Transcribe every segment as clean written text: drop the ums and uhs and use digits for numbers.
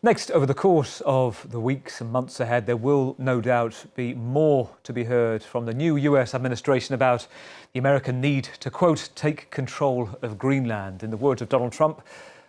Next, over the course of the weeks and months ahead, there will no doubt be more to be heard from the new US administration about the American need to, quote, take control of Greenland. In the words of Donald Trump,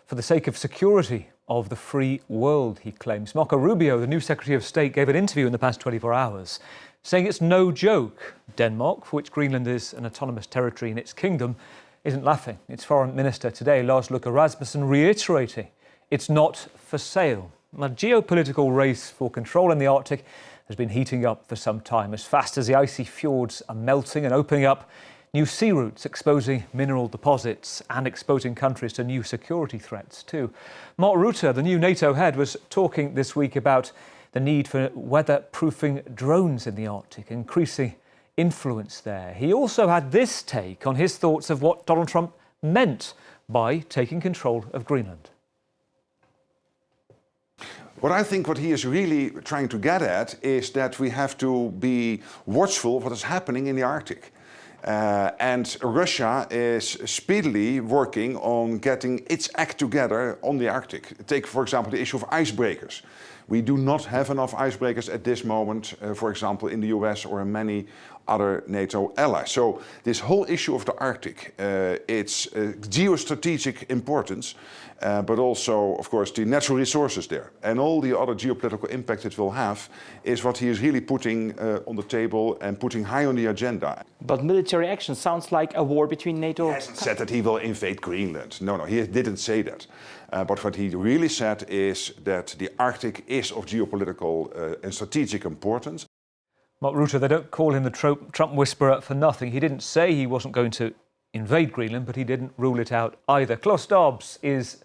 for the sake of security of the free world, he claims. Marco Rubio, the new Secretary of State, gave an interview in the past 24 hours saying it's no joke. Denmark, for which Greenland is an autonomous territory in its kingdom, isn't laughing. Its Foreign Minister today, Lars Løkke Rasmussen, reiterating it's not for sale. The geopolitical race for control in the Arctic has been heating up for some time, as fast as the icy fjords are melting and opening up new sea routes, exposing mineral deposits and exposing countries to new security threats too. Mark Rutte, the new NATO head, was talking this week about the need for weather-proofing drones in the Arctic, increasing influence there. He also had this take on his thoughts of what Donald Trump meant by taking control of Greenland. What he is really trying to get at is that we have to be watchful of what is happening in the Arctic. And Russia is speedily working on getting its act together on the Arctic. Take, for example, the issue of icebreakers. We do not have enough icebreakers at this moment, for example, in the US or in many other NATO allies. So this whole issue of the Arctic, its geostrategic importance, but also, of course, the natural resources there and all the other geopolitical impact it will have is what he is really putting on the table and putting high on the agenda. But military action sounds like a war between NATO. He hasn't said that he will invade Greenland. No, he didn't say that. But what he really said is that the Arctic is of geopolitical and strategic importance. Mark Rutte, they don't call him the Trump whisperer for nothing. He didn't say he wasn't going to invade Greenland, but he didn't rule it out either. Klaus Dodds is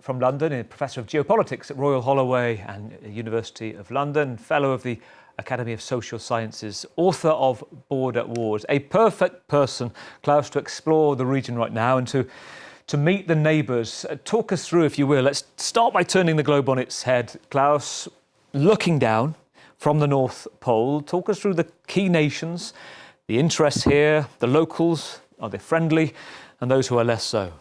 from London, a professor of geopolitics at Royal Holloway and University of London, fellow of the Academy of Social Sciences, author of Border Wars. A perfect person, Klaus, to explore the region right now and to meet the neighbours. Talk us through, if you will. Let's start by turning the globe on its head. Klaus, looking down from the North Pole, talk us through the key nations, the interests here, the locals, are they friendly, and those who are less so?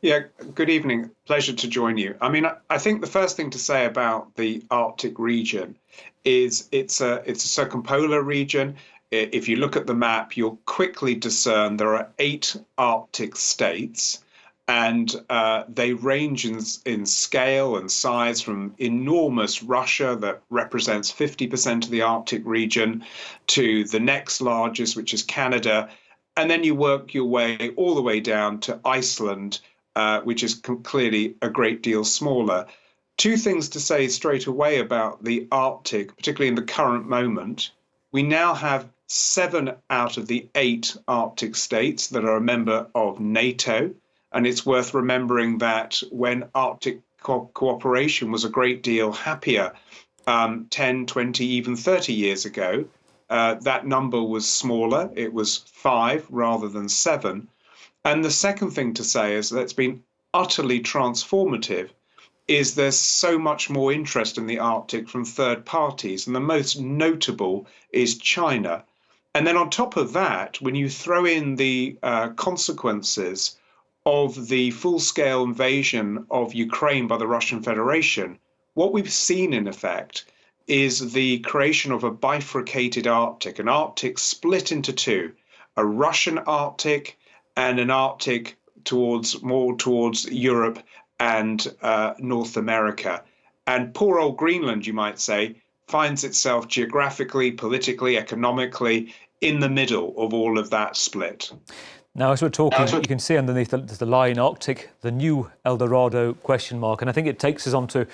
Yeah, good evening. Pleasure to join you. I mean, I think the first thing to say about the Arctic region is it's a circumpolar region. If you look at the map, you'll quickly discern there are 8 Arctic states, and they range in scale and size from enormous Russia that represents 50% of the Arctic region to the next largest, which is Canada. And then you work your way all the way down to Iceland, which is clearly a great deal smaller. 2 things to say straight away about the Arctic, particularly in the current moment. We now have 7 out of the 8 Arctic states that are a member of NATO. And it's worth remembering that when Arctic cooperation was a great deal happier 10, 20, even 30 years ago, that number was smaller. It was 5 rather than 7. And the second thing to say is that's been utterly transformative is there's so much more interest in the Arctic from third parties. And the most notable is China. And then on top of that, when you throw in the consequences of the full-scale invasion of Ukraine by the Russian Federation, what we've seen in effect is the creation of a bifurcated Arctic, an Arctic split into 2, a Russian Arctic and an Arctic more towards Europe and North America. And poor old Greenland, you might say, finds itself geographically, politically, economically in the middle of all of that split. Now, as we're talking, you can see underneath there's the line Arctic, the new El Dorado question mark. And I think it takes us on to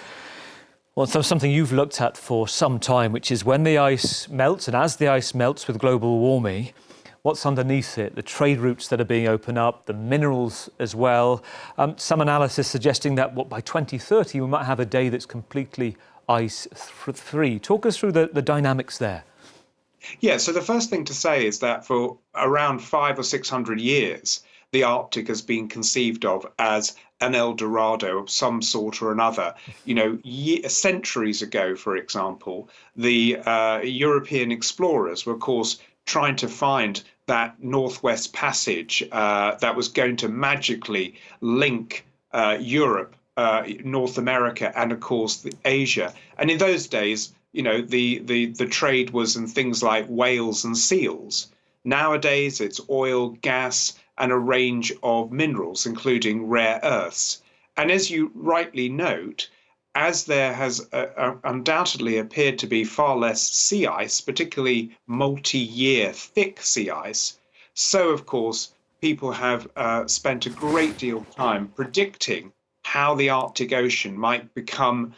something you've looked at for some time, which is when the ice melts, and as the ice melts with global warming, what's underneath it, the trade routes that are being opened up, the minerals as well. Some analysis suggesting that by 2030, we might have a day that's completely ice-free. Talk us through the dynamics there. Yeah, so the first thing to say is that for around 500 or 600 years, the Arctic has been conceived of as an El Dorado of some sort or another. You know, centuries ago, for example, the European explorers were, of course, trying to find that Northwest Passage that was going to magically link Europe North America and, of course, Asia. And in those days, the trade was in things like whales and seals. Nowadays, it's oil, gas, and a range of minerals, including rare earths. And as you rightly note, as there has undoubtedly appeared to be far less sea ice, particularly multi-year thick sea ice, so, of course, people have spent a great deal of time predicting how the Arctic Ocean might become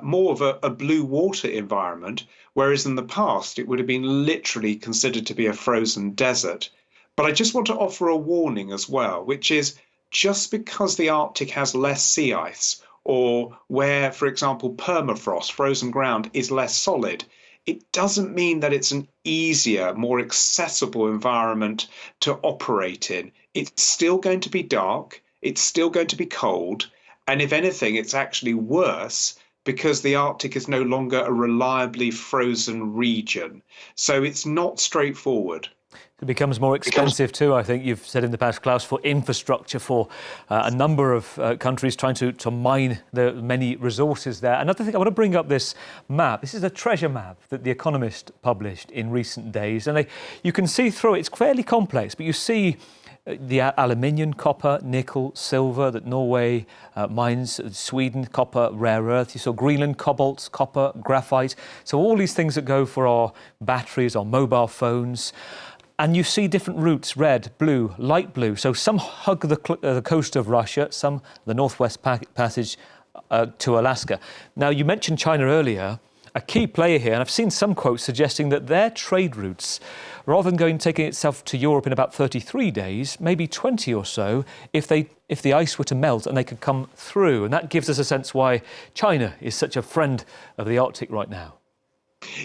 more of a blue water environment, whereas in the past it would have been literally considered to be a frozen desert. But I just want to offer a warning as well, which is just because the Arctic has less sea ice, or where, for example, permafrost, frozen ground, is less solid, it doesn't mean that it's an easier, more accessible environment to operate in. It's still going to be dark, it's still going to be cold, and if anything, it's actually worse because the Arctic is no longer a reliably frozen region. So it's not straightforward. It becomes more expensive too, I think you've said in the past, Klaus, for infrastructure, for a number of countries trying to mine the many resources there. Another thing, I want to bring up this map. This is a treasure map that The Economist published in recent days. And you can see through it, it's fairly complex, but you see the aluminium, copper, nickel, silver that Norway mines, Sweden, copper, rare earth. You saw Greenland, cobalt, copper, graphite. So all these things that go for our batteries, our mobile phones. And you see different routes, red, blue, light blue. So some hug the coast of Russia, some the Northwest Passage to Alaska. Now, you mentioned China earlier, a key player here, and I've seen some quotes suggesting that their trade routes, rather than taking itself to Europe in about 33 days, maybe 20 or so, if the ice were to melt and they could come through. And that gives us a sense why China is such a friend of the Arctic right now.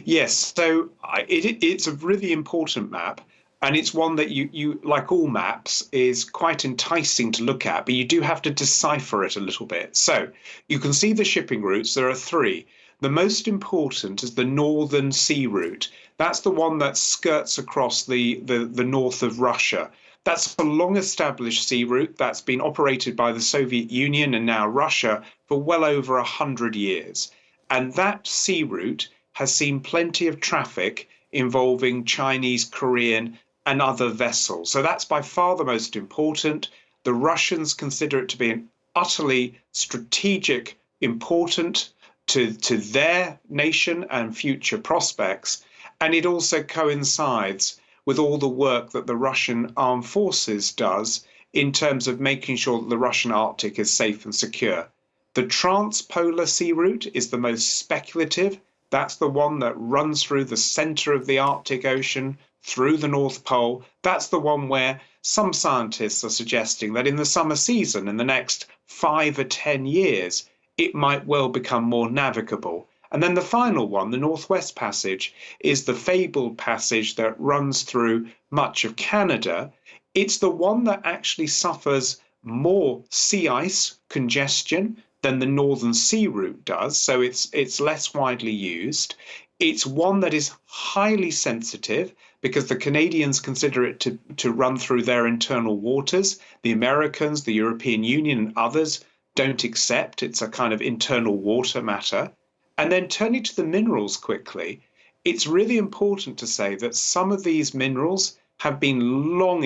Yes, so it's a really important map. And it's one that you, like all maps, is quite enticing to look at, but you do have to decipher it a little bit. So you can see the shipping routes. There are three. The most important is the Northern Sea Route. That's the one that skirts across the north of Russia. That's a long-established sea route that's been operated by the Soviet Union and now Russia for well over 100 years. And that sea route has seen plenty of traffic involving Chinese, Korean, and other vessels. So that's by far the most important. The Russians consider it to be an utterly strategic, important to their nation and future prospects. And it also coincides with all the work that the Russian armed forces does in terms of making sure that the Russian Arctic is safe and secure. The Transpolar Sea Route is the most speculative. That's the one that runs through the center of the Arctic Ocean, through the North Pole. That's the one where some scientists are suggesting that in the summer season, in the next 5 or 10 years, it might well become more navigable. And then the final one, the Northwest Passage, is the fabled passage that runs through much of Canada. It's the one that actually suffers more sea ice congestion than the Northern Sea Route does, so it's less widely used. It's one that is highly sensitive because the Canadians consider it to run through their internal waters. The Americans, the European Union, and others don't accept. It's a kind of internal water matter. And then turning to the minerals quickly, it's really important to say that some of these minerals have been long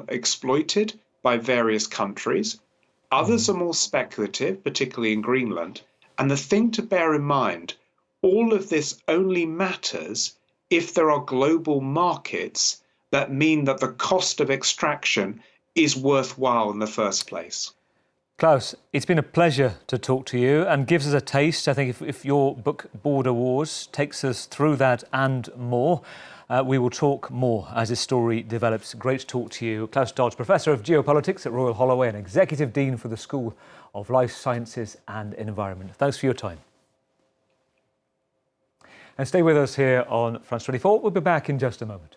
exploited by various countries. Others are more speculative, particularly in Greenland. And the thing to bear in mind, all of this only matters if there are global markets that mean that the cost of extraction is worthwhile in the first place. Klaus, it's been a pleasure to talk to you and gives us a taste. I think if your book Border Wars takes us through that and more, we will talk more as this story develops. Great to talk to you. Klaus Dodds, Professor of Geopolitics at Royal Holloway and Executive Dean for the School of Life Sciences and Environment. Thanks for your time. And stay with us here on France 24. We'll be back in just a moment.